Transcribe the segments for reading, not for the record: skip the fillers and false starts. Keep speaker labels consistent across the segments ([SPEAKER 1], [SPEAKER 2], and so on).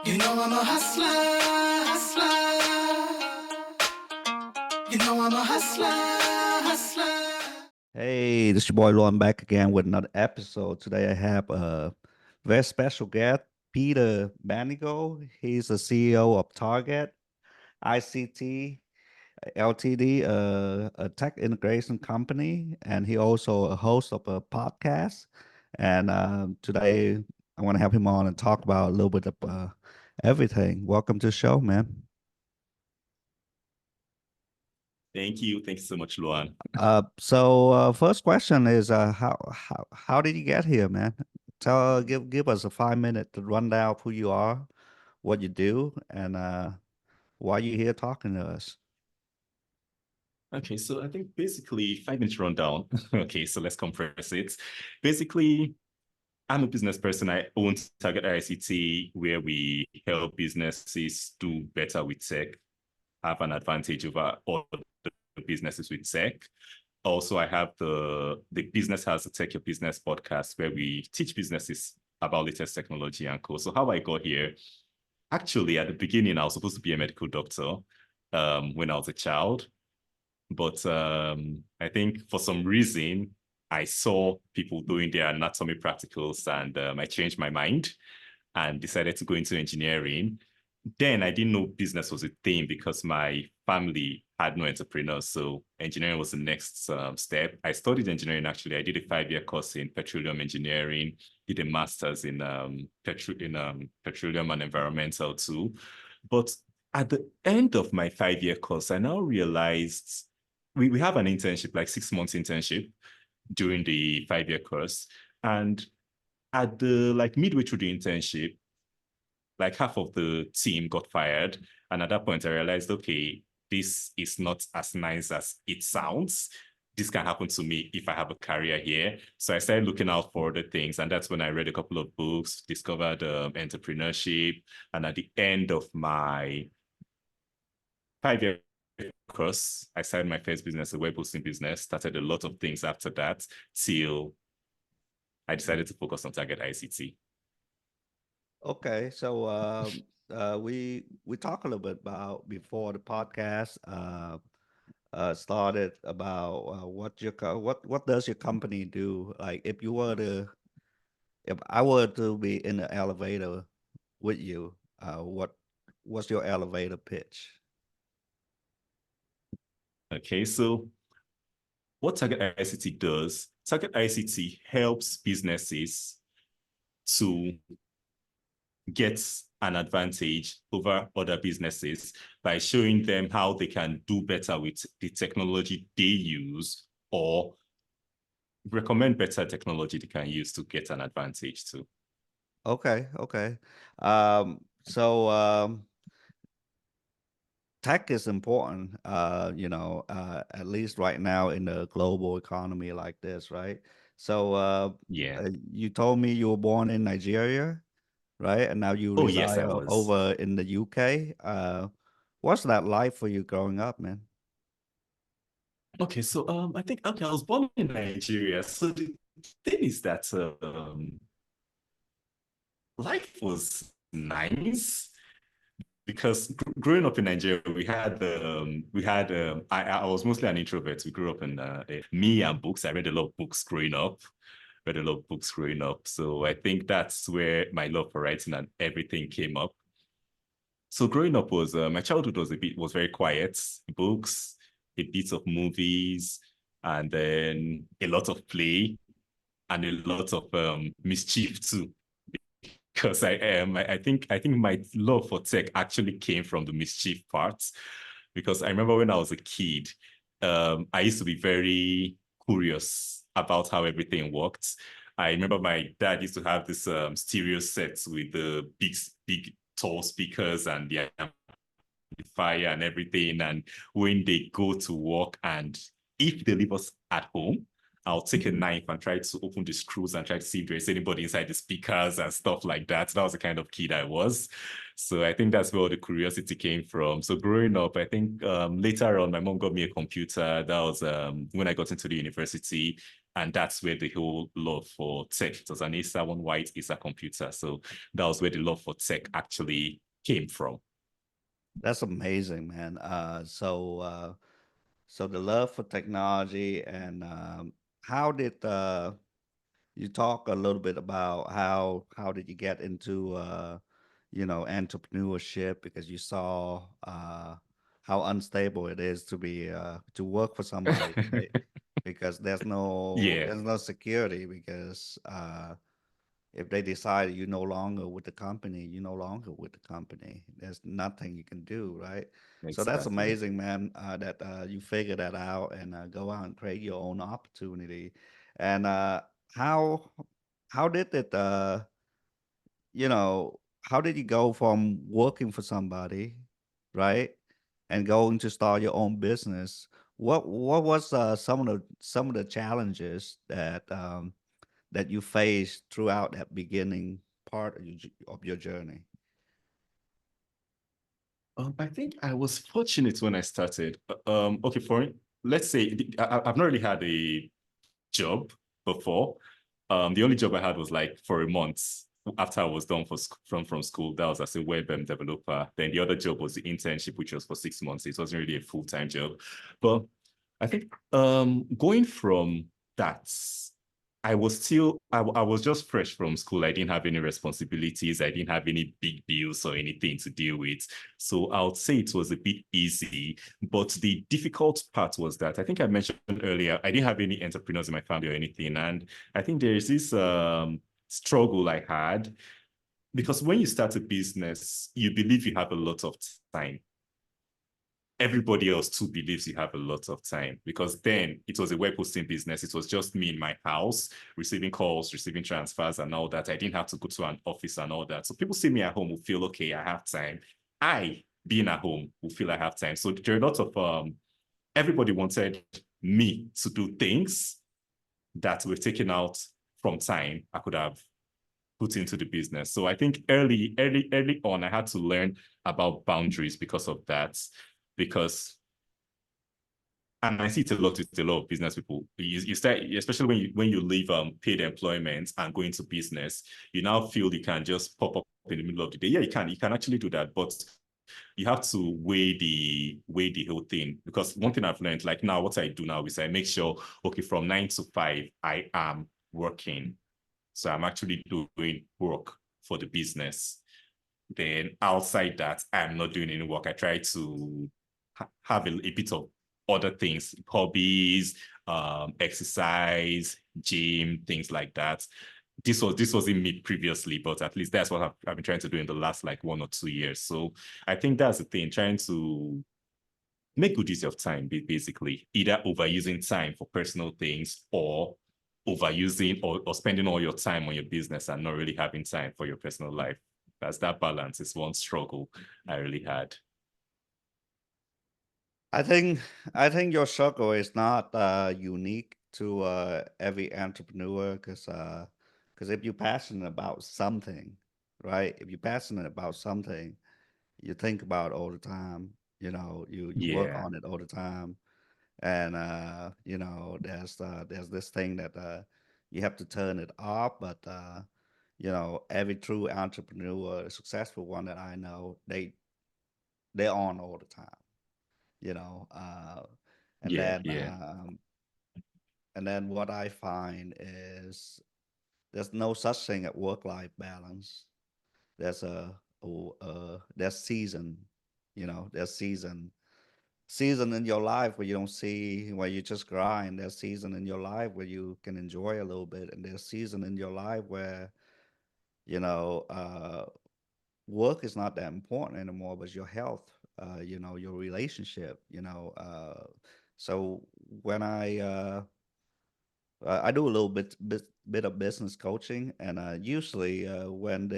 [SPEAKER 1] You know I'm a hustler, hustler. You know I'm a hustler, hustler.
[SPEAKER 2] Hey, this is your boy Lauren back again with another episode. Today I have a very special guest, Peter Banigo. He's the CEO of Target ICT Ltd, a tech integration company, and he also a host of a podcast. And today I want to have him on and talk about a little bit of everything. Welcome to the show, man.
[SPEAKER 3] Thank you. Thank you so much, Luan.
[SPEAKER 2] First question is how did you get here, man? Give us a 5 minute rundown of who you are, what you do, and why you here talking to us.
[SPEAKER 3] Okay, so I think basically 5 minutes rundown. Okay, so let's compress it. Basically, I'm a business person. I own Target ICT, where we help businesses do better with tech, have an advantage over all the businesses with tech. Also, I have the Business Has a Tech Your Business podcast, where we teach businesses about latest technology and co. So how I got here, actually, at the beginning, I was supposed to be a medical doctor when I was a child. But I think for some reason, I saw people doing their anatomy practicals, and I changed my mind and decided to go into engineering. Then I didn't know business was a thing because my family had no entrepreneurs. So engineering was the next step. I studied engineering, actually. I did a 5-year course in petroleum engineering, did a master's in petroleum and environmental too. But at the end of my 5-year course, I now realized we have an internship, like 6 months internship during the 5-year course. And at the midway through the internship, like half of the team got fired. And at that point, I realized, okay, this is not as nice as it sounds. This can happen to me if I have a career here. So I started looking out for other things. And that's when I read a couple of books, discovered entrepreneurship. And at the end of my 5-year course, I started my first business, a web hosting business, started a lot of things after that till I decided to focus on Target ICT.
[SPEAKER 2] Okay, so we talked a little bit about before the podcast started about what does your company do? Like if I were to be in the elevator with you, what's your elevator pitch?
[SPEAKER 3] Okay, so what Target ICT does, Target ICT helps businesses to get an advantage over other businesses by showing them how they can do better with the technology they use, or recommend better technology they can use to get an advantage too.
[SPEAKER 2] Okay. Um, so tech is important, at least right now in the global economy like this, right? So
[SPEAKER 3] Yeah.
[SPEAKER 2] you told me you were born in Nigeria, right? And now you
[SPEAKER 3] Oh, yes,
[SPEAKER 2] reside
[SPEAKER 3] I was.
[SPEAKER 2] over in the UK. What's that like for you growing up, man?
[SPEAKER 3] Okay, so I think, okay, I was born in Nigeria. So the thing is that life was nice because growing up in Nigeria, I was mostly an introvert. We grew up in me and books. I read a lot of books growing up. So I think that's where my love for writing and everything came up. So growing up was my childhood was very quiet. Books, a bit of movies, and then a lot of play and a lot of mischief too. Because I think my love for tech actually came from the mischief parts. Because I remember when I was a kid, I used to be very curious about how everything worked. I remember my dad used to have this stereo sets with the big tall speakers and the amplifier and everything. And when they go to work, and if they leave us at home, I'll take a knife and try to open the screws and try to see if there's anybody inside the speakers and stuff like that. That was the kind of kid I was. So I think that's where the curiosity came from. So growing up, I think later on, my mom got me a computer. That was when I got into the university. And that's where the whole love for tech, it was an Acer one white Acer computer. So that was where the love for tech actually came from.
[SPEAKER 2] That's amazing, man. So the love for technology and how did you talk a little bit about how did you get into entrepreneurship because you saw how unstable it is to be to work for somebody, right? Because
[SPEAKER 3] Yeah,
[SPEAKER 2] there's no security because if they decide you're no longer with the company, you're no longer with the company. There's nothing you can do, right? So that's
[SPEAKER 3] exactly.
[SPEAKER 2] amazing, man, that you figure that out and go out and create your own opportunity. And how how did it you know how did you go from working for somebody, right, and going to start your own business? What was some of the challenges that you faced throughout that beginning part of of your journey?
[SPEAKER 3] I think I was fortunate when I started. Okay, let's say I've not really had a job before. The only job I had was like for a month after I was done from school. That was as a web developer. Then the other job was the internship, which was for 6 months. It wasn't really a full-time job. But I think going from that, I was just fresh from school. I didn't have any responsibilities. I didn't have any big bills or anything to deal with. So I would say it was a bit easy. But the difficult part was that I think I mentioned earlier, I didn't have any entrepreneurs in my family or anything. And I think there is this struggle I had because when you start a business, you believe you have a lot of time. Everybody else too believes you have a lot of time because then it was a web hosting business. It was just me in my house receiving calls, receiving transfers and all that. I didn't have to go to an office and all that. So people see me at home will feel, okay, I have time. I, being at home, will feel I have time. So there are a lot of, everybody wanted me to do things that were taken out from time I could have put into the business. So I think early on, I had to learn about boundaries because of that. Because and I see it a lot with a lot of business people. You start, especially when you leave paid employment and go into business, you now feel you can just pop up in the middle of the day. Yeah, you can actually do that, but you have to weigh the whole thing. Because one thing I've learned, like now, what I do now is I make sure, okay, from 9 to 5, I am working. So I'm actually doing work for the business. Then outside that, I'm not doing any work. I try to have a bit of other things, hobbies, exercise, gym, things like that. This wasn't me previously, but at least that's what I've been trying to do in the last like 1 or 2 years. So I think that's the thing, trying to make good use of time, basically, either overusing time for personal things or overusing or spending all your time on your business and not really having time for your personal life. That's that balance is one struggle I really had.
[SPEAKER 2] I think I think your struggle is not unique to every entrepreneur because if you're passionate about something, right? If you're passionate about something, you think about it all the time. You work
[SPEAKER 3] Yeah,
[SPEAKER 2] on it all the time, and there's this thing that you have to turn it off. But every true entrepreneur, a successful one that I know, they're on all the time. You know, and
[SPEAKER 3] yeah,
[SPEAKER 2] then
[SPEAKER 3] yeah,
[SPEAKER 2] what I find is there's no such thing as work-life balance. There's there's season, there's season in your life where you don't see where you just grind. There's season in your life where you can enjoy a little bit, and there's season in your life where you know work is not that important anymore, but your health, your relationship, so when I do a little bit of business coaching, and usually when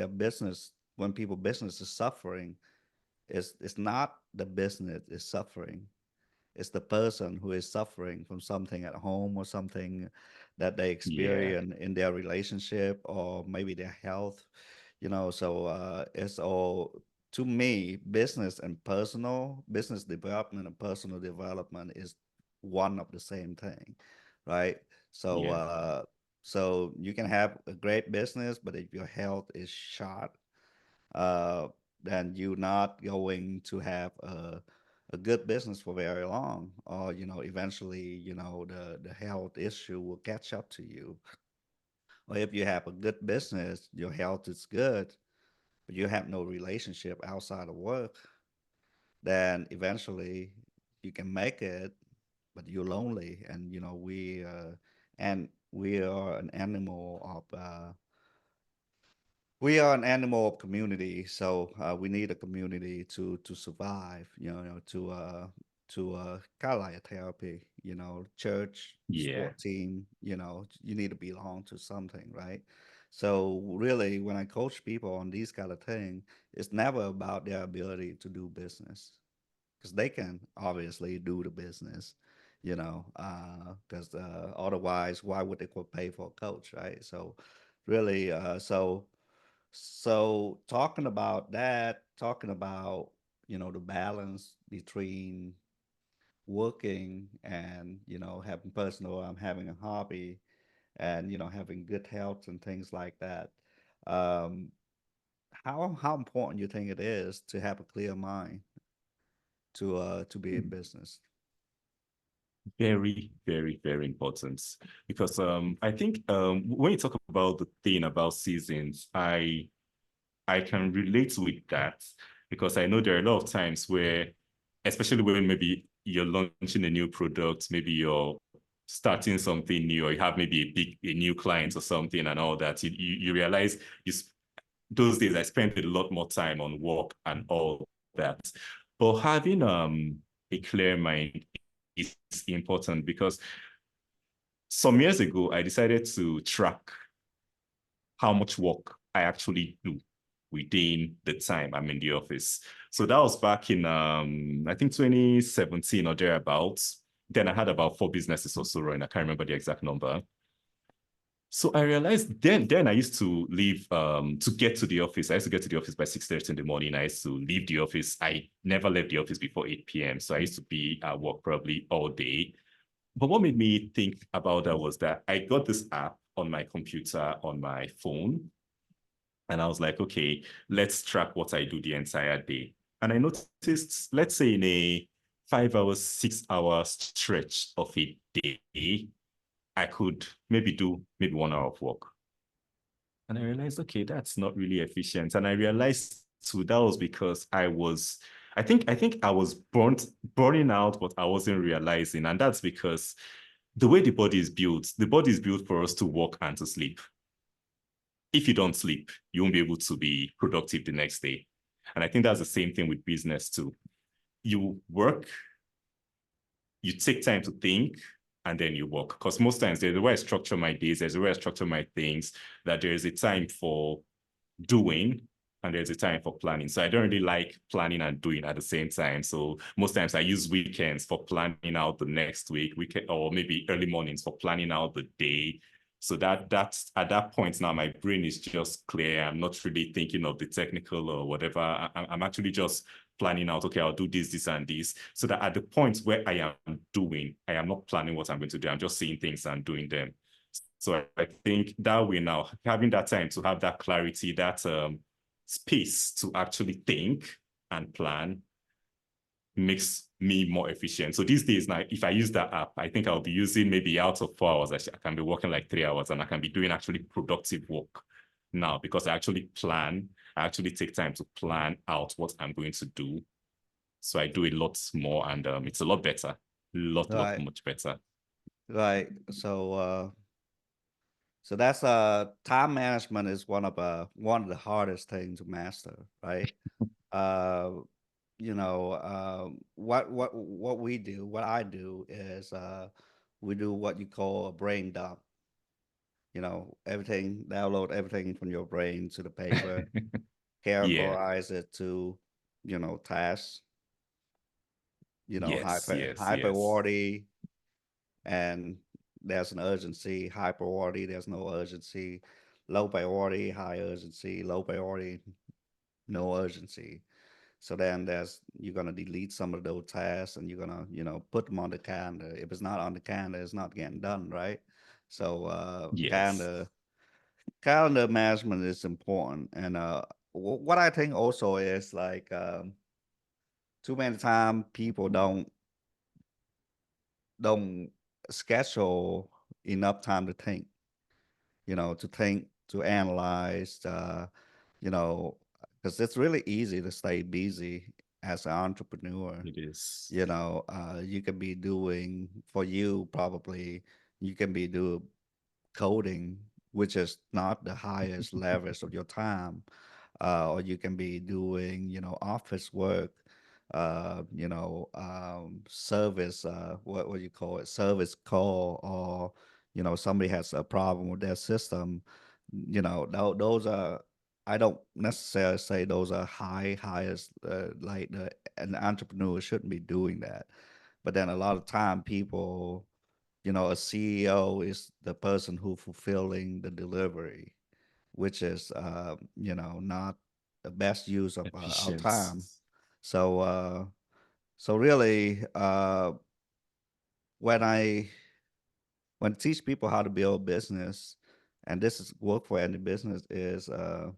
[SPEAKER 2] people business is suffering, it's not the business is suffering. It's the person who is suffering from something at home or something that they
[SPEAKER 3] yeah,
[SPEAKER 2] experience in their relationship or maybe their health. So it's all. to me, business development and personal development is one of the same thing, right? So,
[SPEAKER 3] Yeah.
[SPEAKER 2] so you can have a great business, but if your health is shot, uh, then you're not going to have a good business for very long, or eventually, the health issue will catch up to you. Or if you have a good business, your health is good, but you have no relationship outside of work, then eventually you can make it, but you're lonely. And we are an animal of community, so we need a community to survive. To kind of like a therapy. Church,
[SPEAKER 3] Yeah.
[SPEAKER 2] sport team. You need to belong to something, right? So really, when I coach people on these kind of things, it's never about their ability to do business, because they can obviously do the business, because otherwise, why would they pay for a coach, right? So really, so talking about that, talking about the balance between working and having personal, having a hobby, and having good health and things like that. Um, how important you think it is to have a clear mind to be in business?
[SPEAKER 3] Very, very, very important. Because I think when you talk about the thing about seasons, I can relate with that, because I know there are a lot of times where, especially when maybe you're launching a new product, maybe you're starting something new, or you have maybe a new client or something and all that, you realize those days I spent a lot more time on work and all that. But having a clear mind is important, because some years ago I decided to track how much work I actually do within the time I'm in the office. So that was back in I think 2017 or thereabouts. Then I had about 4 businesses or so running. I can't remember the exact number. So I realized then I used to leave to get to the office. I used to get to the office by 6:30 in the morning. I used to leave the office. I never left the office before 8 p.m. So I used to be at work probably all day. But what made me think about that was that I got this app on my computer, on my phone, and I was like, okay, let's track what I do the entire day. And I noticed, let's say in a 5 hours, 6 hour stretch of a day, I could maybe do maybe 1 hour of work. And I realized, okay, that's not really efficient. And I realized too, that was because I think I was burning out, but I wasn't realizing. And that's because the way the body is built for us to work and to sleep. If you don't sleep, you won't be able to be productive the next day. And I think that's the same thing with business too. You work, you take time to think, and then you work. Because most times there's a way I structure my days, there's a way I structure my things, that there is a time for doing and there's a time for planning. So I don't really like planning and doing at the same time. So most times I use weekends for planning out the next weekend, or maybe early mornings for planning out the day. So that's at that point now, my brain is just clear. I'm not really thinking of the technical or whatever. I'm actually just planning out, okay, I'll do this, and this. So that at the point where I am doing, I am not planning what I'm going to do. I'm just seeing things and doing them. So I think that way now, having that time to have that clarity, that space to actually think and plan makes me more efficient. So these days now, if I use that app, I think I'll be using maybe out of 4 hours, I can be working like 3 hours, and I can be doing actually productive work now, because I actually take time to plan out what I'm going to do. So I do a lot more, and it's a lot better,
[SPEAKER 2] Right,
[SPEAKER 3] much better.
[SPEAKER 2] right. So that's time management is one of the hardest things to master, right? Uh, what I do is we do what you call a brain dump. Download everything from your brain to the paper,
[SPEAKER 3] Yeah.
[SPEAKER 2] categorize it to, tasks,
[SPEAKER 3] Yes, yes,
[SPEAKER 2] high
[SPEAKER 3] yes.
[SPEAKER 2] priority, and there's an urgency. High priority, there's no urgency. Low priority, high urgency. Low priority, no urgency. So then you're gonna delete some of those tasks and you're gonna, put them on the calendar. If it's not on the calendar, it's not getting done, right? So
[SPEAKER 3] Yes.
[SPEAKER 2] calendar management is important. And what I think also is like too many times people don't schedule enough time to think, to analyze, you know, because it's really easy to stay busy as an entrepreneur.
[SPEAKER 3] It is.
[SPEAKER 2] You can be doing, for you probably, you can be doing coding, which is not the highest leverage of your time, or you can be doing, office work, service, what you call it, service call, or somebody has a problem with their system. Those are. I don't necessarily say those are highest, like an entrepreneur shouldn't be doing that. But then a lot of time people, a CEO is the person who fulfilling the delivery, which is, not the best use of our
[SPEAKER 3] Efficient.
[SPEAKER 2] time. So, so really, when I when I teach people how to build business, and this is work for any business, is an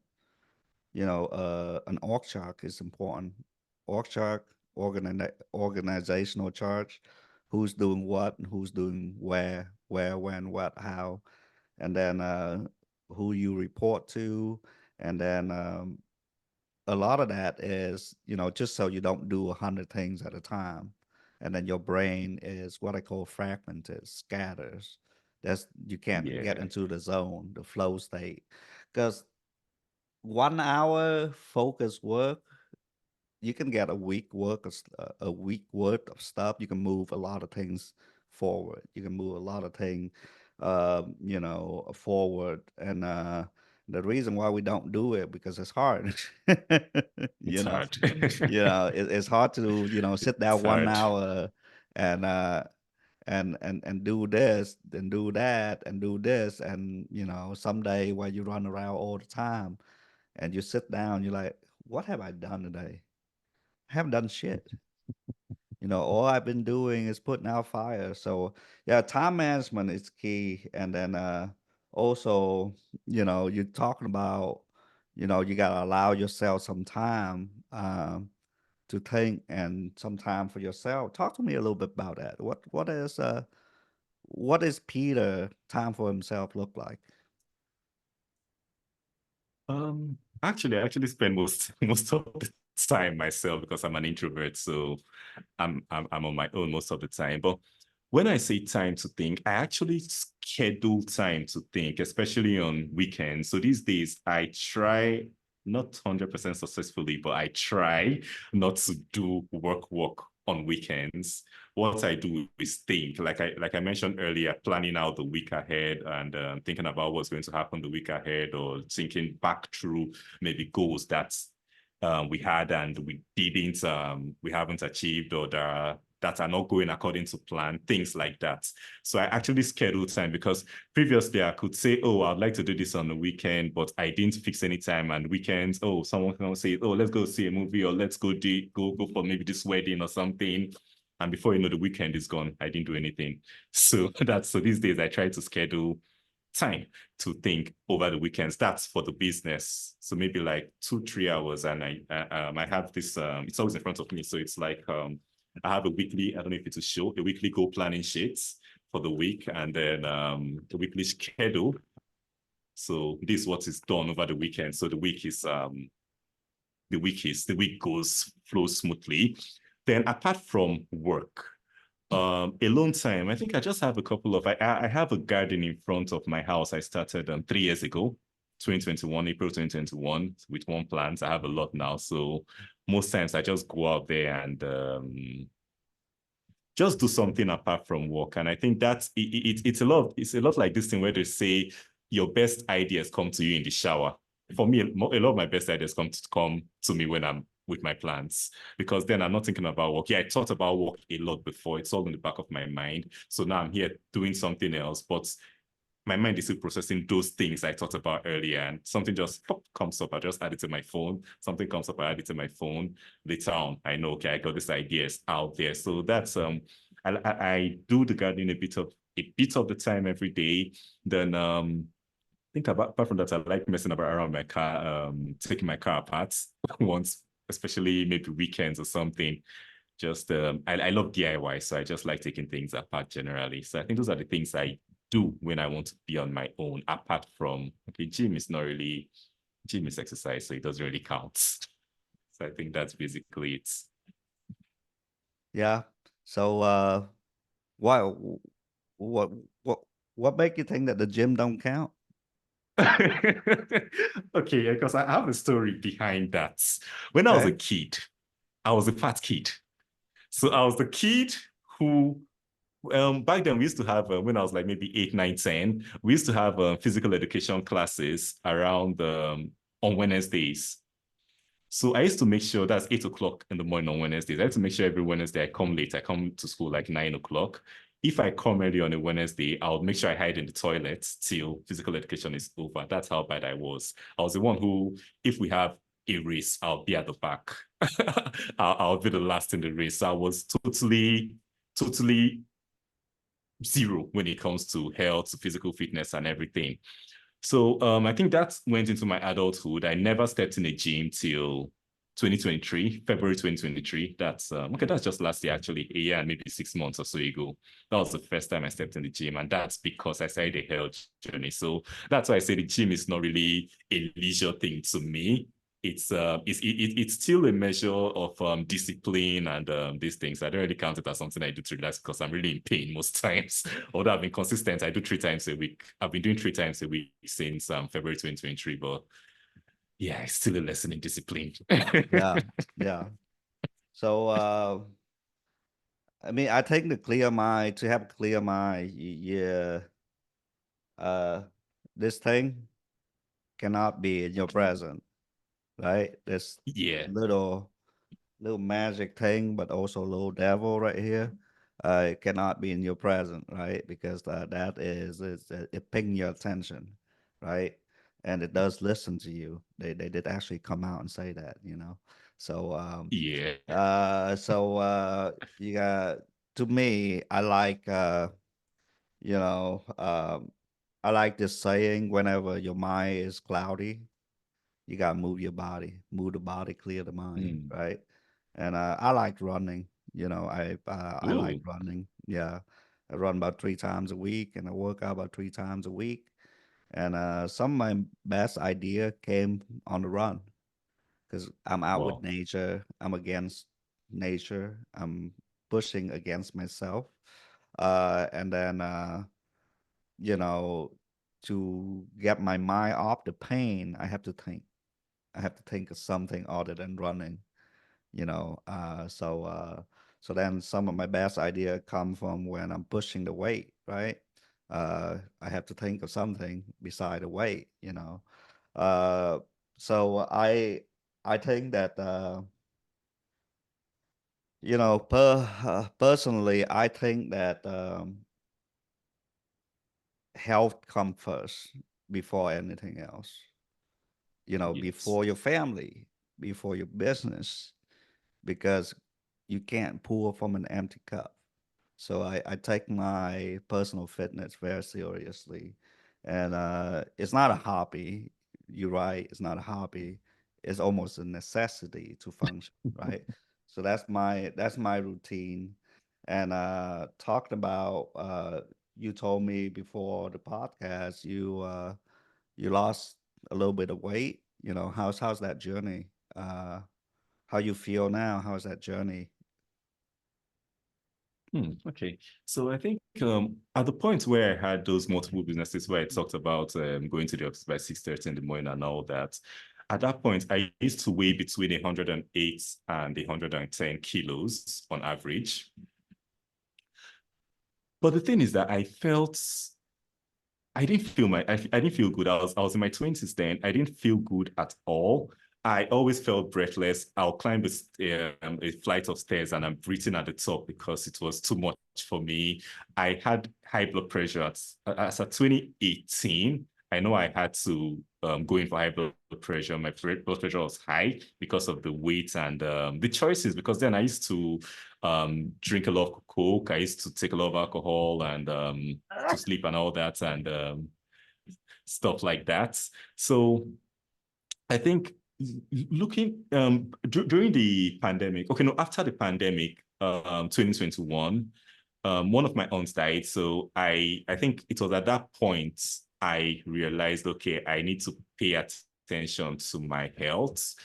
[SPEAKER 2] org chart is important. Org chart, organizational chart, who's doing what and who's doing where, when, what, how, and then who you report to, and then a lot of that is, just so you don't do 100 things at a time, and then your brain is what I call fragmented, scatters. That's you can't get
[SPEAKER 3] Yeah.
[SPEAKER 2] into the zone, the flow state, because 1 hour focused work, you can get a week worth of stuff. You can move a lot of things forward. You can move a lot of things, forward. And the reason why we don't do it because it's hard.
[SPEAKER 3] It's
[SPEAKER 2] you know,
[SPEAKER 3] hard.
[SPEAKER 2] it's hard to sit
[SPEAKER 3] It's
[SPEAKER 2] down one
[SPEAKER 3] hard.
[SPEAKER 2] hour and and do this and do that and do this, and someday while you run around all the time and you sit down, you're like, what have I done today? I haven't done shit. All I've been doing is putting out fire. So yeah, time management is key. And then also, you're talking about, you gotta allow yourself some time to think and some time for yourself. Talk to me a little bit about that. What is Peter time for himself look like?
[SPEAKER 3] Actually, I actually spend most most of the time myself because I'm an introvert, so I'm on my own most of the time. But when I say time to think, I actually schedule time to think, especially on weekends. So these days, I try, not 100% successfully, but I try not to do work on weekends. What I do is think, like I mentioned earlier, planning out the week ahead and thinking about what's going to happen the week ahead, or thinking back through maybe goals that we had and we haven't achieved, or that are not going according to plan, things like that. So I actually schedule time, because previously I could say, oh, I'd like to do this on the weekend, but I didn't fix any time. And weekends, oh, someone can say, oh, let's go see a movie, or let's go for maybe this wedding or something. And before you know, the weekend is gone. I didn't do anything. So these days I try to schedule time to think over the weekends. That's for the business. So maybe like 2-3 hours, and I have this. It's always in front of me. So it's like I have a weekly. I don't know if it's a show, a weekly goal planning sheets for the week, and then the weekly schedule. So this is what is done over the weekend. So the week flows smoothly. Then apart from work, alone time, I think I just have a couple of, I have a garden in front of my house. I started 3 years ago, 2021, April 2021, with one plant. I have a lot now. So most times I just go out there and just do something apart from work. And I think it's a lot like this thing where they say your best ideas come to you in the shower. For me, a lot of my best ideas come to me when I'm with my plants, because then I'm not thinking about work. Yeah, I thought about work a lot before. It's all in the back of my mind. So now I'm here doing something else. But my mind is still processing those things I thought about earlier, and something just comes up. I just add it to my phone. Something comes up, I add it to my phone. Later on, I know, okay, I got this idea out there. So that's I do the gardening a bit of the time every day. Then think apart from that, I like messing about around my car, taking my car apart once, especially maybe weekends or something. Just I love DIY, so I just like taking things apart generally. So I think those are the things I do when I want to be on my own, apart from, okay, gym is exercise, so it doesn't really count. So I think that's basically it.
[SPEAKER 2] Yeah. So why what what what make you think that the gym don't count?
[SPEAKER 3] Okay, because I have a story behind that. When I was a
[SPEAKER 2] Okay.
[SPEAKER 3] kid, I was a fat kid. So I was the kid who back then we used to have when I was like maybe 8, 9, 10, we used to have physical education classes around on Wednesdays. So I used to make sure that's 8 o'clock in the morning on Wednesdays. I had to make sure every Wednesday I come late. I come to school like 9 o'clock. If I come early on a Wednesday, I'll make sure I hide in the toilet till physical education is over. That's how bad I was. I was the one who, if we have a race, I'll be at the back. I'll be the last in the race. I was totally zero when it comes to health, physical fitness, and everything. So I think that went into my adulthood. I never stepped in a gym till 2023, February 2023. That's okay, that's just last year, actually, a year and maybe 6 months or so ago. That was the first time I stepped in the gym, and that's because I started a health journey. So that's why I say the gym is not really a leisure thing to me. It's still a measure of discipline and these things. I don't really count it as something I do to relax because I'm really in pain most times. Although I've been consistent, I do 3 times a week. I've been doing 3 times a week since February 2023. But yeah, it's still a lesson in discipline.
[SPEAKER 2] Yeah. Yeah. So I mean, I think to have a clear mind, yeah, uh, this thing cannot be in your present, right? This
[SPEAKER 3] Yeah.
[SPEAKER 2] little magic thing, but also little devil right here. It cannot be in your present, right? Because that it ping your attention, right? And it does listen to you. They did actually come out and say that, you know. So
[SPEAKER 3] Yeah.
[SPEAKER 2] you got to me, I like you know, I like this saying whenever your mind is cloudy, you gotta move the body, clear the mind,
[SPEAKER 3] Mm.
[SPEAKER 2] right? And I like running. I like
[SPEAKER 3] Oh,
[SPEAKER 2] running. Yeah, I run about 3 times a week, and I work out about 3 times a week. And some of my best idea came on the run because I'm out with
[SPEAKER 3] wow.
[SPEAKER 2] nature. I'm against nature. I'm pushing against myself. And then you know, to get my mind off the pain, I have to think. I have to think of something other than running, you know. So then some of my best idea come from when I'm pushing the weight, right? I have to think of something beside the weight, you know. Uh, so I think that personally, I think that health comes first before anything else. You know,
[SPEAKER 3] Yes.
[SPEAKER 2] before your family, before your business, because you can't pour from an empty cup. So I take my personal fitness very seriously. And it's not a hobby. You're right. It's not a hobby. It's almost a necessity to function, right? So that's my routine. And talking about you told me before the podcast you lost a little bit of weight. You know, how's that journey? How you feel now? How's that journey?
[SPEAKER 3] Okay. So I think at the point where I had those multiple businesses where I talked about going to the office by 6:30 in the morning and all that, at that point, I used to weigh between 108 and 110 kilos on average. But the thing is that I didn't feel good. I was in my 20s then. I didn't feel good at all. I always felt breathless. I'll climb a flight of stairs and I'm breathing at the top because it was too much for me. I had high blood pressure as at 2018. I know I had to go in for high blood pressure. My blood pressure was high because of the weight and the choices. Because then I used to drink a lot of Coke. I used to take a lot of alcohol and to sleep and all that and stuff like that. So I think looking during the pandemic, okay, no, after the pandemic, 2021, one of my aunts died. So I think it was at that point I realized, okay, I need to pay attention to my health.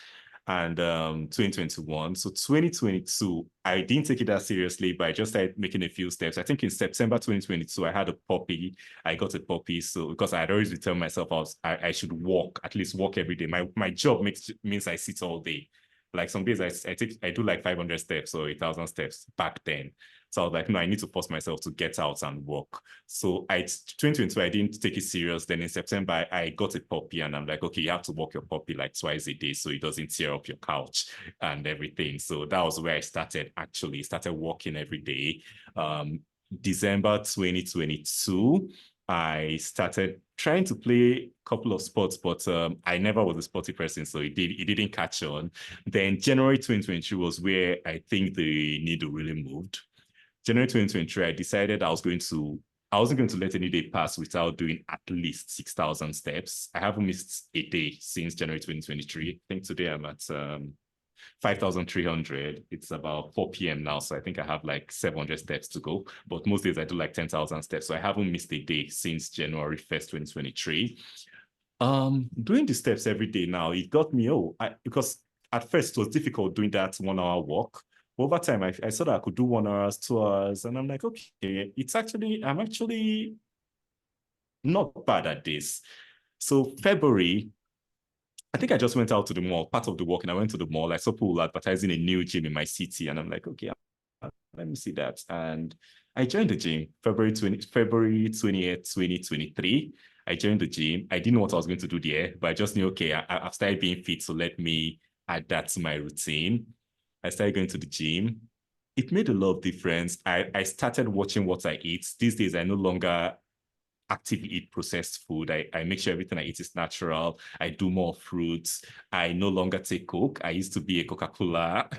[SPEAKER 3] And 2021. So 2022, I didn't take it that seriously, but I just started making a few steps. I think in September 2022, I had a puppy. I got a puppy. So because I had always been telling myself I should walk, at least walk every day. My job means I sit all day. Like some days I do like 500 steps or 1,000 steps back then. So I was like, no, I need to force myself to get out and walk. So 2022, I didn't take it serious. Then in September, I got a puppy and I'm like, okay, you have to walk your puppy like twice a day so it doesn't tear up your couch and everything. So that was where I started walking every day. December 2022, I started trying to play a couple of sports, but I never was a sporty person, so it didn't catch on. Then January 2023 was where I think the needle really moved. January 2023, I decided I wasn't going to let any day pass without doing at least 6,000 steps. I haven't missed a day since January 2023. I think today I'm at 5,300. It's about 4 p.m. now, so I think I have like 700 steps to go. But most days I do like 10,000 steps, so I haven't missed a day since January 1st, 2023. Doing the steps every day now, it got me, because at first it was difficult doing that 1 hour walk. Over time, I saw that I could do 1 hour, 2 hours, and I'm like, okay, I'm actually not bad at this. So February, I think I just went out to the mall, part of the walk, and I went to the mall. I saw people advertising a new gym in my city, and I'm like, okay, let me see that. And I joined the gym February 28th, 2023. I joined the gym. I didn't know what I was going to do there, but I just knew, okay, I've started being fit, so let me add that to my routine. I started going to the gym. It made a lot of difference. I started watching what I eat. These days, I no longer actively eat processed food. I make sure everything I eat is natural. I do more fruits. I no longer take Coke. I used to be a Coca-Cola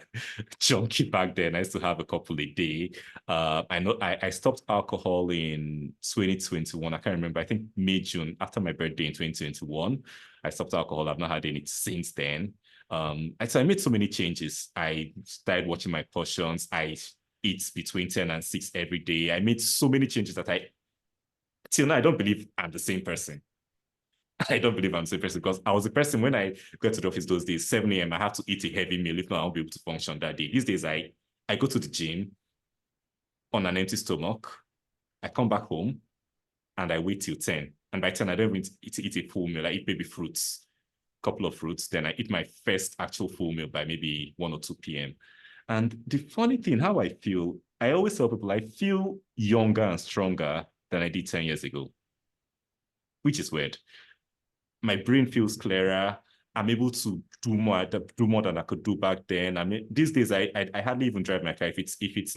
[SPEAKER 3] junkie back then. I used to have a couple a day. I stopped alcohol in 2021. I can't remember. I think May, June, after my birthday in 2021. I stopped alcohol. I've not had any since then. So I made so many changes. I started watching my portions. I eat between 10 and 6 every day. I made so many changes that till now, I don't believe I'm the same person. I don't believe I'm the same person because I was the person when I got to the office those days, 7 a.m., I have to eat a heavy meal. If not, I won't be able to function that day. These days, I go to the gym on an empty stomach. I come back home and I wait till 10. And by 10, I don't even eat a full meal. I eat maybe fruits, a couple of fruits. Then I eat my first actual full meal by maybe 1 or 2 p.m. And the funny thing, how I feel, I always tell people I feel younger and stronger than I did 10 years ago, which is weird. My brain feels clearer. I'm able to do more than I could do back then. I mean, these days I hardly even drive my car. If it's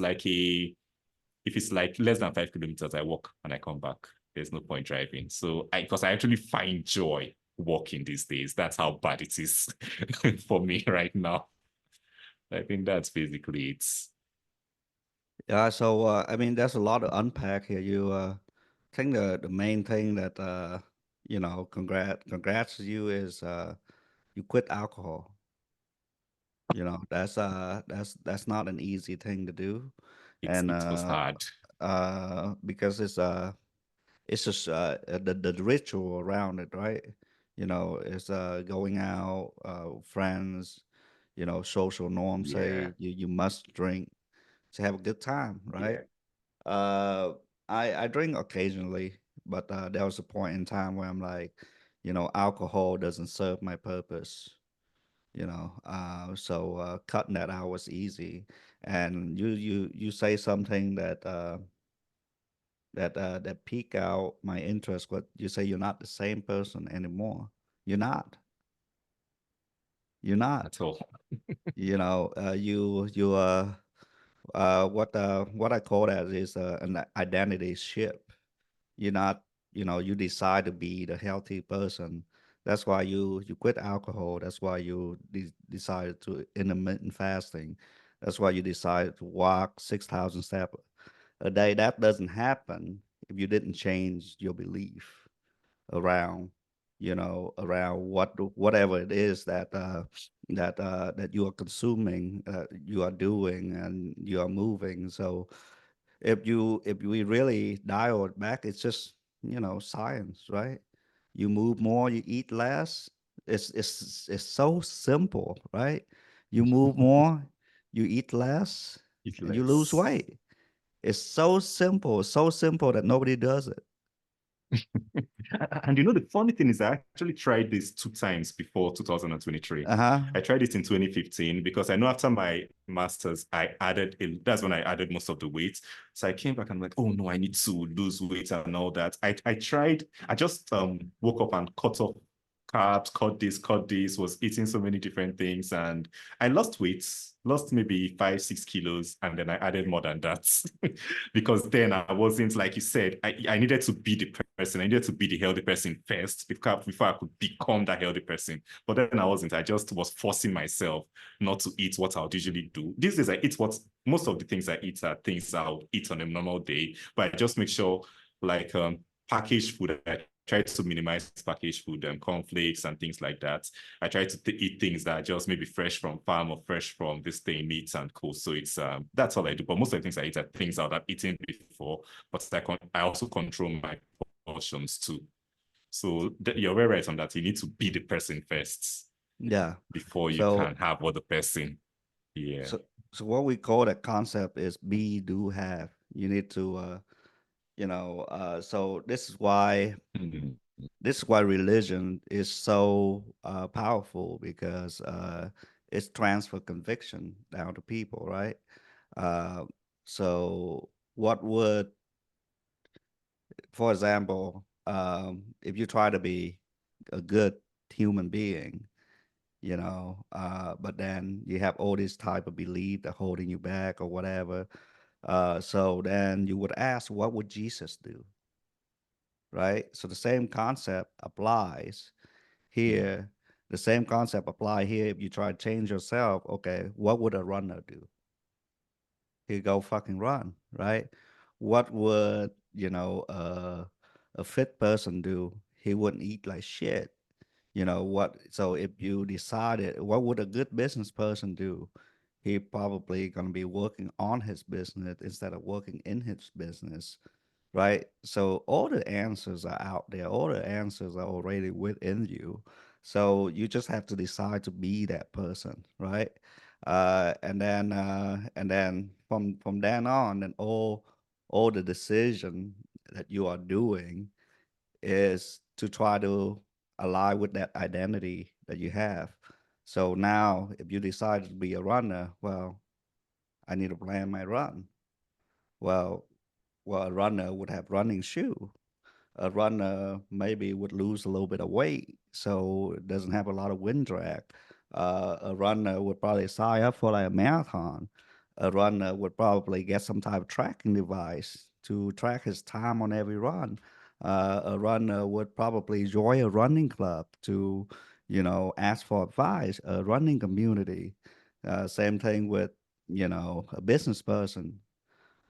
[SPEAKER 3] like less than 5 kilometers, I walk and I come back. There's no point driving. So because I actually find joy walking these days. That's how bad it is for me right now. I think that's basically it.
[SPEAKER 2] Yeah, so I mean, there's a lot to unpack here. You think the main thing that congrats to you is you quit alcohol. That's not an easy thing to do, and
[SPEAKER 3] It was hard.
[SPEAKER 2] because it's just the ritual around it, right? It's going out, friends, social norms
[SPEAKER 3] Yeah.
[SPEAKER 2] say you must drink to have a good time, right?
[SPEAKER 3] Yeah.
[SPEAKER 2] Uh, I drink occasionally, but there was a point in time where I'm like, alcohol doesn't serve my purpose. So cutting that out was easy. And you say something that pique out my interest. But you say you're not the same person anymore. You're not. You're not.
[SPEAKER 3] at all.
[SPEAKER 2] What I call that is an identity shift. You're not, you decide to be the healthy person. That's why you quit alcohol. That's why you decided to intermittent fasting. That's why you decided to walk 6,000 steps a day. That doesn't happen if you didn't change your belief around, around whatever it is that you are consuming, you are doing, and you are moving. So if we really dial it back, it's just, science, right? You move more, you eat less. It's so simple, right? You move more, you eat less,
[SPEAKER 3] Eat
[SPEAKER 2] and you lose
[SPEAKER 3] less.
[SPEAKER 2] weight. It's so simple that nobody does it.
[SPEAKER 3] And the funny thing is, I actually tried this 2 times before 2023.
[SPEAKER 2] Uh-huh.
[SPEAKER 3] I tried it in 2015 because I know after my master's, that's when I added most of the weight. So I came back and I'm like, oh no, I need to lose weight and all that. I just woke up and cut off carbs, cut this, was eating so many different things. And I lost weight, lost maybe 5, 6 kilos, and then I added more than that. Because then I wasn't, like you said, I needed to be the person. I needed to be the healthy person first before I could become that healthy person. But then I wasn't. I just was forcing myself not to eat what I would usually do. These days I eat what most of the things I eat are things I'll eat on a normal day, but I just make sure, like, packaged food, I try to minimize packaged food, cornflakes and things like that. I try to eat things that are just maybe fresh from farm or fresh from this thing, meats and co. So it's that's all I do. But most of the things I eat are things I would have eaten before, but I also control my portions too. So you're very right on that. You need to be the person first
[SPEAKER 2] Yeah.
[SPEAKER 3] before you
[SPEAKER 2] So
[SPEAKER 3] can have other person. Yeah.
[SPEAKER 2] so so what we call that concept is be, do, have. You need to so
[SPEAKER 3] Mhm.
[SPEAKER 2] this is why religion is so powerful, because it's transfer conviction down to people, right? Uh, so what would, for example, if you try to be a good human being, but then you have all this type of belief that holding you back or whatever. So then you would ask, what would Jesus do? Right? So the same concept applies
[SPEAKER 3] Yeah.
[SPEAKER 2] here. The same concept apply here. If you try to change yourself, okay, what would a runner do? He'd go fucking run, right? What would, a fit person do? He wouldn't eat like shit. What? So if you decided, what would a good business person do? He probably gonna be working on his business instead of working in his business, right? So all the answers are out there. All the answers are already within you. So you just have to decide to be that person, right? And then from then on, then all the decision that you are doing is to try to align with that identity that you have. So now, if you decide to be a runner, well, I need to plan my run. Well, a runner would have running shoe. A runner maybe would lose a little bit of weight, so it doesn't have a lot of wind drag. A runner would probably sign up for like a marathon. A runner would probably get some type of tracking device to track his time on every run. A runner would probably join a running club to, ask for advice, a running community. Same thing with, a business person.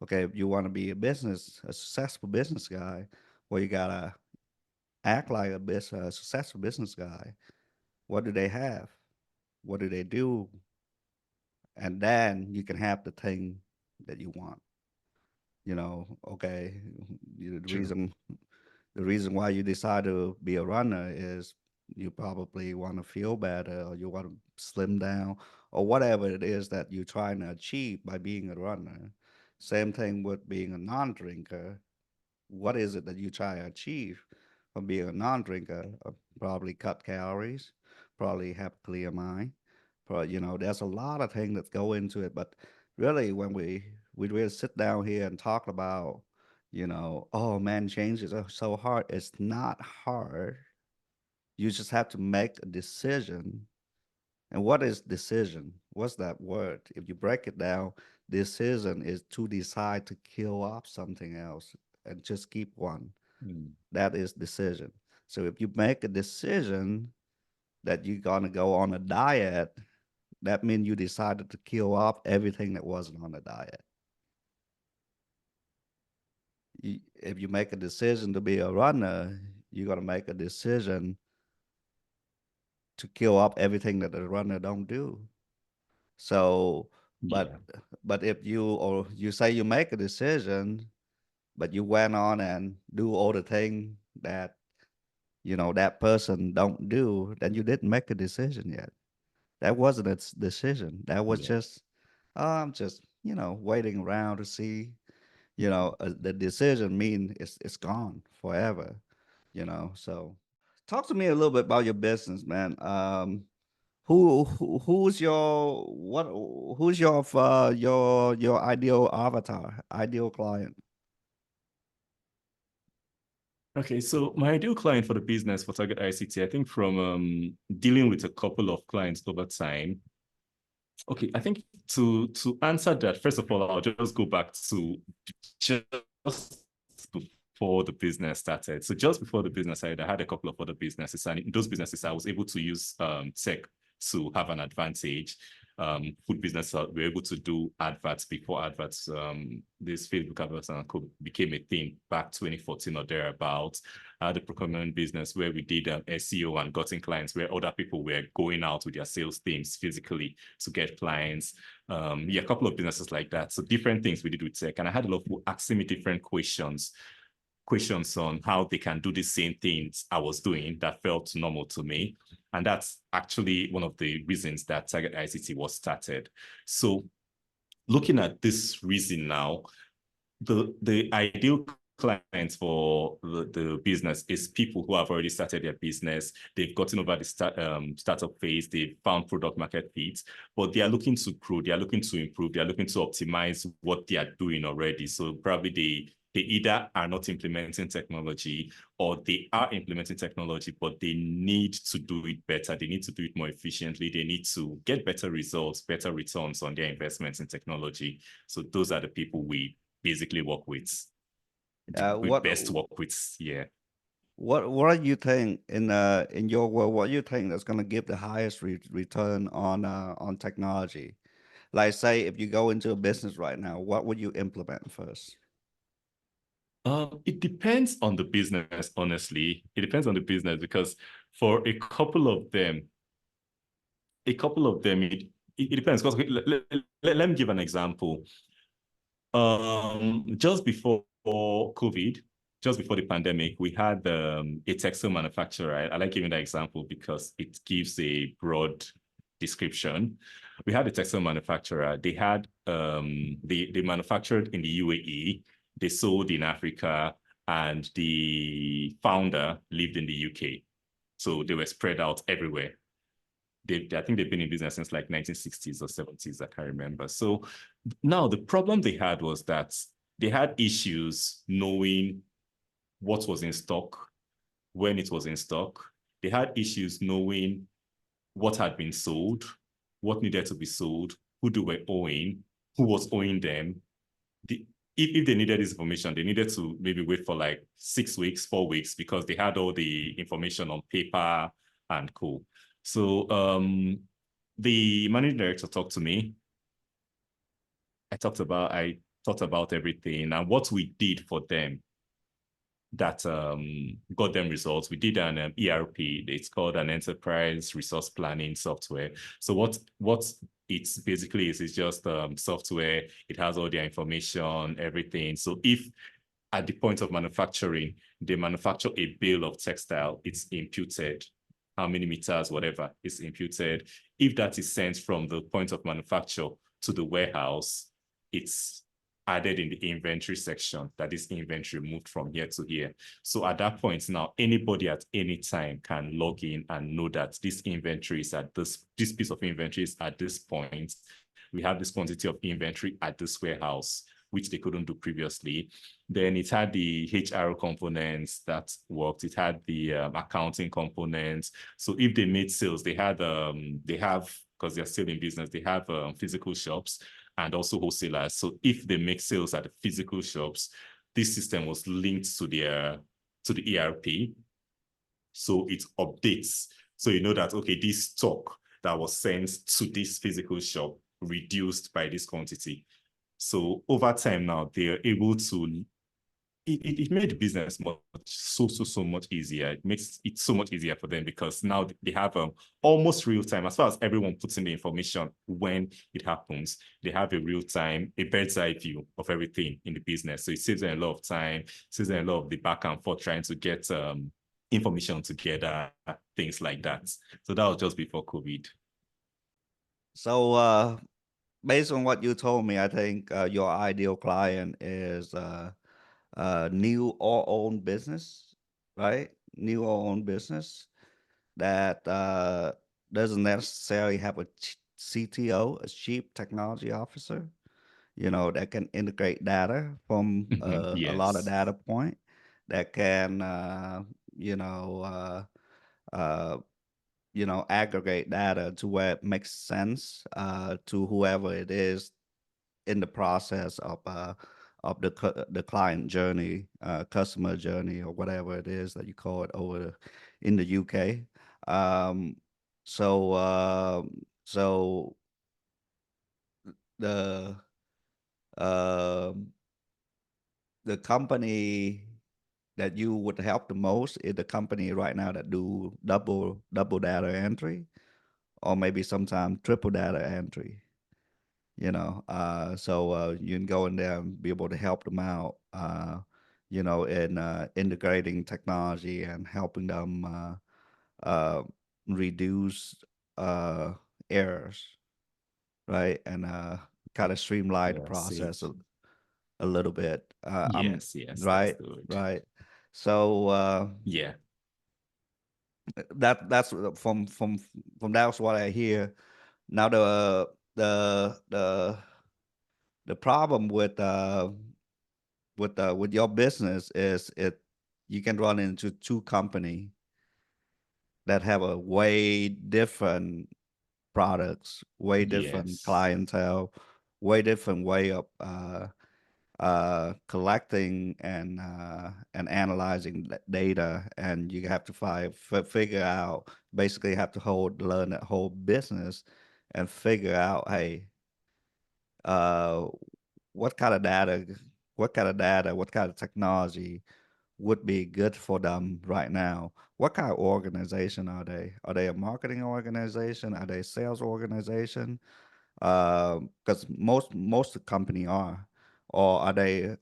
[SPEAKER 2] Okay, if you want to be a successful business guy, well, you gotta act like a successful business guy. What do they have? What do they do? And then you can have the thing that you want. Okay, the
[SPEAKER 3] True.
[SPEAKER 2] reason why you decide to be a runner is you probably want to feel better, or you want to slim down, or whatever it is that you're trying to achieve by being a runner. Same thing with being a non-drinker. What is it that you try to achieve from being a non-drinker? Probably cut calories, probably have a clear mind. Probably, there's a lot of things that go into it. But really, when we really sit down here and talk about, oh man, changes are so hard. It's not hard. You just have to make a decision And what is decision? What's that word? If you break it down, decision is to decide to kill off something else and just keep one.
[SPEAKER 3] Mm.
[SPEAKER 2] That is decision. So if you make a decision that you're gonna go on a diet, that means you decided to kill off everything that wasn't on the diet. If you make a decision to be a runner, you're gonna make a decision to kill off everything that the runner don't do. So,
[SPEAKER 3] Yeah.
[SPEAKER 2] but if you or you say you make a decision, but you went on and do all the thing that that person don't do, then you didn't make a decision yet. That wasn't a decision. That was
[SPEAKER 3] Yeah.
[SPEAKER 2] just, oh, I'm just waiting around to see. The decision mean it's gone forever. So talk to me a little bit about your business, man. Who's your ideal avatar, ideal client?
[SPEAKER 3] Okay, so my ideal client for the business for Target ICT, I think from dealing with a couple of clients over time. Okay, I think to answer that, first of all, I'll just go back to just before the business started. So just before the business started, I had a couple of other businesses, and in those businesses, I was able to use tech to have an advantage. Food business were able to do adverts before adverts. This Facebook adverts and co became a thing back 2014 or thereabouts. I had a procurement business where we did SEO and got in clients where other people were going out with their sales teams physically to get clients. Yeah, a couple of businesses like that. So different things we did with tech. And I had a lot of people asking me different questions on how they can do the same things I was doing that felt normal to me. And that's actually one of the reasons that Target ICT was started. So looking at this reason now, the ideal clients for the business is people who have already started their business. They've gotten over the startup phase. They've found product market fit, but they are looking to grow. They are looking to improve. They are looking to optimize what they are doing already. So probably they either are not implementing technology or they are implementing technology, but they need to do it better. They need to do it more efficiently. They need to get better results, better returns on their investments in technology. So those are the people we basically work with. We
[SPEAKER 2] What
[SPEAKER 3] best work with, yeah.
[SPEAKER 2] what do you think in your world? What do you think that's going to give the highest return on technology? Like, say, if you go into a business right now, what would you implement first?
[SPEAKER 3] It depends on the business, honestly. It depends on the business because for a couple of them, it depends. Because let me give an example. Just before COVID, just before the pandemic, we had a textile manufacturer. I like giving that example because it gives a broad description. We had a textile manufacturer. They had they manufactured in the UAE, they sold in Africa, and the founder lived in the UK. So they were spread out everywhere. I think they've been in business since like 1960s or 70s, I can't remember. So now the problem they had was that they had issues knowing what was in stock, when it was in stock. They had issues knowing what had been sold, what needed to be sold, who they were owing, who was owing them. If they needed this information, they needed to maybe wait for like 6 weeks, 4 weeks, because they had all the information on paper and co. So the managing director talked to me. I thought about everything and what we did for them that got them results. We did an ERP. It's called an enterprise resource planning software. So what it's basically is just software. It has all their information, everything. So if at the point of manufacturing, they manufacture a bale of textile, it's imputed. How many meters, whatever, is imputed. If that is sent from the point of manufacture to the warehouse, it's added in the inventory section, that is inventory moved from here to here. So at that point now, anybody at any time can log in and know that this inventory is at this piece of inventory is at this point. We have this quantity of inventory at this warehouse. which they couldn't do previously. Then it had the HR components that worked. It had the accounting components. So if they made sales, they have, because they're still in business, they have physical shops and also wholesalers. So if they make sales at the physical shops, this system was linked to the ERP. So it updates. So you know that, okay, this stock that was sent to this physical shop reduced by this quantity. So over time now, they're able to, it made the business so much easier. It makes it so much easier for them because now they have almost real time, as far as everyone puts in the information when it happens, they have a real time, a bird's eye view of everything in the business. So it saves them a lot of time, saves them a lot of the back and forth trying to get information together, things like that. So that was just before COVID.
[SPEAKER 2] So based on what you told me, I think your ideal client is new or owned business, right? New or owned business that doesn't necessarily have a CTO, a chief technology officer, that can integrate data from a lot of
[SPEAKER 3] Yes.
[SPEAKER 2] data point, that can, you know, uh, aggregate data to where it makes sense to whoever it is in the process of the client journey, customer journey, or whatever it is that you call it over in the UK. Um, so the um, the company that you would help the most is the company right now that do double data entry, or maybe sometimes triple data entry. So you can go in there and be able to help them out, in integrating technology and helping them reduce uh, errors, right? And kind of streamline the
[SPEAKER 3] Yeah, safe.
[SPEAKER 2] process a little bit. I'm
[SPEAKER 3] Yes, that's
[SPEAKER 2] right,
[SPEAKER 3] the word.
[SPEAKER 2] right. So
[SPEAKER 3] Yeah.
[SPEAKER 2] that's from that's what I hear. Now the problem with your business is you can run into two company that have a way different products, way different
[SPEAKER 3] Yes.
[SPEAKER 2] clientele, way different way of collecting and analyzing data, and you have to figure out, basically have to learn that whole business and figure out, hey, uh, what kind of data, what kind of technology would be good for them right now. What kind of organization are they? Are they a marketing organization? Are they a sales organization? Because most of the company are, or are they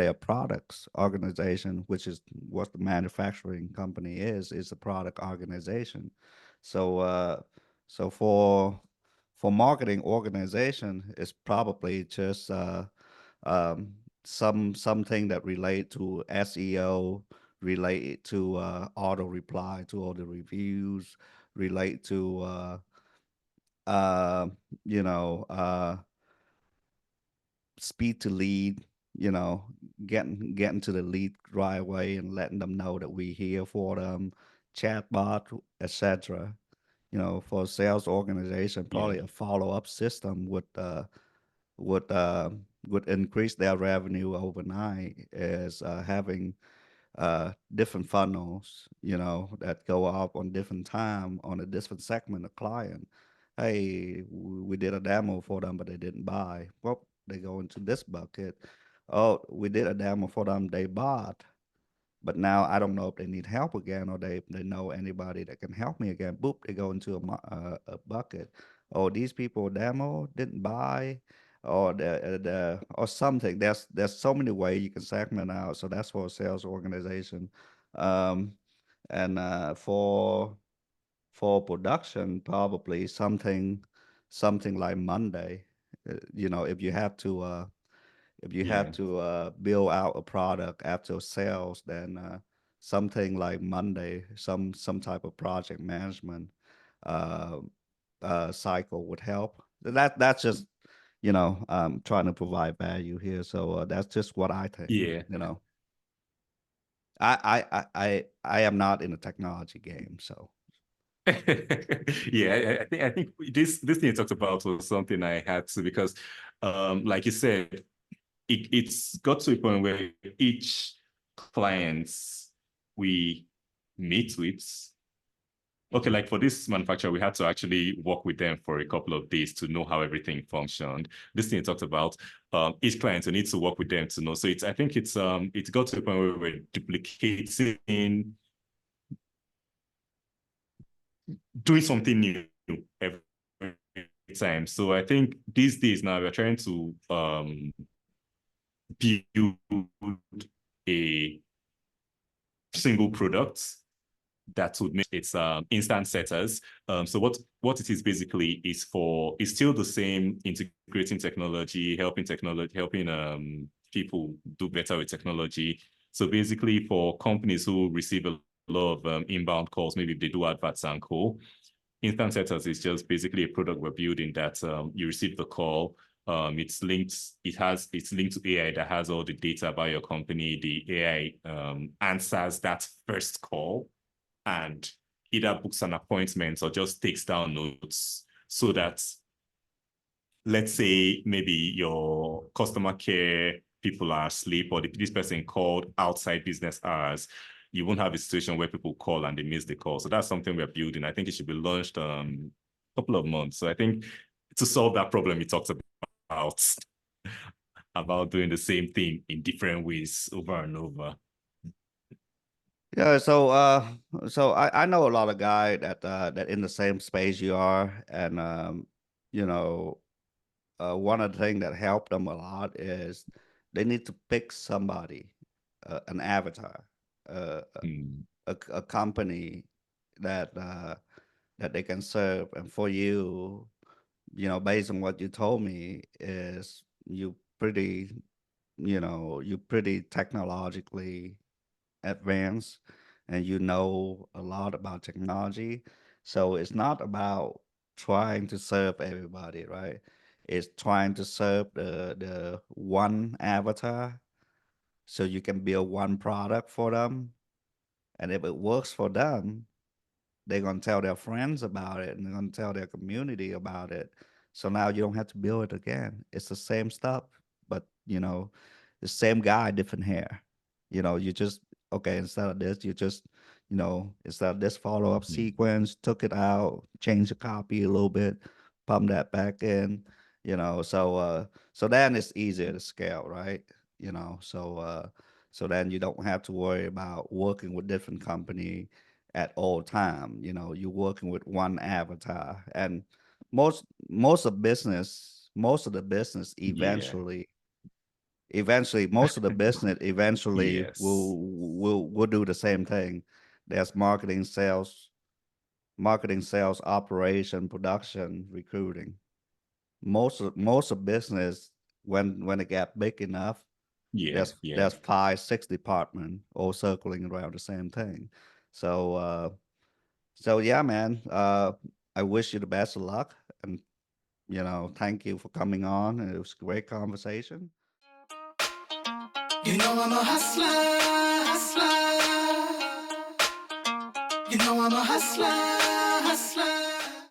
[SPEAKER 2] a products organization, which is what the manufacturing company is a product organization. So so for marketing organization, it's probably just um, something that relate to SEO, relate to auto reply to all the reviews, relate to uh, you know, speed to lead, you know, getting to the lead right away and letting them know that we're here for them, chatbot, etc. For a sales organization,
[SPEAKER 3] Yeah.
[SPEAKER 2] probably a follow-up system would uh, would increase their revenue overnight, is having different funnels, that go up on different time on a different segment of client. Hey, we did a demo for them, but they didn't buy. Well, they go into this bucket. Oh, we did a demo for them, they bought. But now I don't know if they need help again, or they know anybody that can help me again. Boop, they go into a bucket. Oh, these people demo didn't buy, or or something. There's so many ways you can segment out. So that's for a sales organization, um, and for production, probably something like Monday. If you have to. If you have
[SPEAKER 3] Yeah.
[SPEAKER 2] to build out a product after sales, then something like Monday, some type of project management uh, cycle would help. That's just trying to provide value here. So that's just what I think.
[SPEAKER 3] Yeah.
[SPEAKER 2] I am not in the technology game, so.
[SPEAKER 3] Yeah, I think this thing you talked about was something I had to, because like you said, it's got to a point where each clients we meet with, okay, like for this manufacturer, we had to actually work with them for a couple of days to know how everything functioned. This thing you talked about, each client, we need to work with them to know. So I think it's got to a point where we're duplicating, doing something new every time. So I think these days now we're trying to build a single product that would make its instant setters. So what it is basically is it's still the same, integrating technology, helping people do better with technology. So basically for companies who receive a lot of inbound calls, maybe if they do adverts and co, instant setters is just basically a product we're building that you receive the call. It's linked to AI that has all the data about your company. The AI answers that first call and either books an appointment or just takes down notes, so that, let's say maybe your customer care people are asleep, or this person called outside business hours, you won't have a situation where people call and they miss the call. So that's something we're building. I think it should be launched a couple of months. So I think to solve that problem you talked about doing the same thing in different ways over and over.
[SPEAKER 2] Yeah, so I know a lot of guys that in the same space you are, and you know, one of the things that helped them a lot is they need to pick somebody, an avatar, uh, a company that they can serve. And for you, based on what you told me, is you're pretty technologically advanced, and you know a lot about technology. So it's not about trying to serve everybody, right? It's trying to serve the one avatar, so you can build one product for them. And if it works for them, they're gonna tell their friends about it, and they're gonna tell their community about it. So now you don't have to build it again. It's the same stuff, but the same guy, different hair. You just okay, instead of this, you just instead of this follow-up sequence, took it out, changed the copy a little bit, pump that back in, so then it's easier to scale, right? So then you don't have to worry about working with different company at all time. You're working with one avatar, and most of the business eventually most of the business eventually
[SPEAKER 3] Yes.
[SPEAKER 2] will do the same thing. There's marketing, sales, operation, production, recruiting. Most of business, when it get big enough, there's 5, 6 department all circling around the same thing. So yeah, man. I wish you the best of luck, and thank you for coming on. It was a great conversation.
[SPEAKER 1] You know I'm a hustler, hustler. You know I'm a hustler, hustler.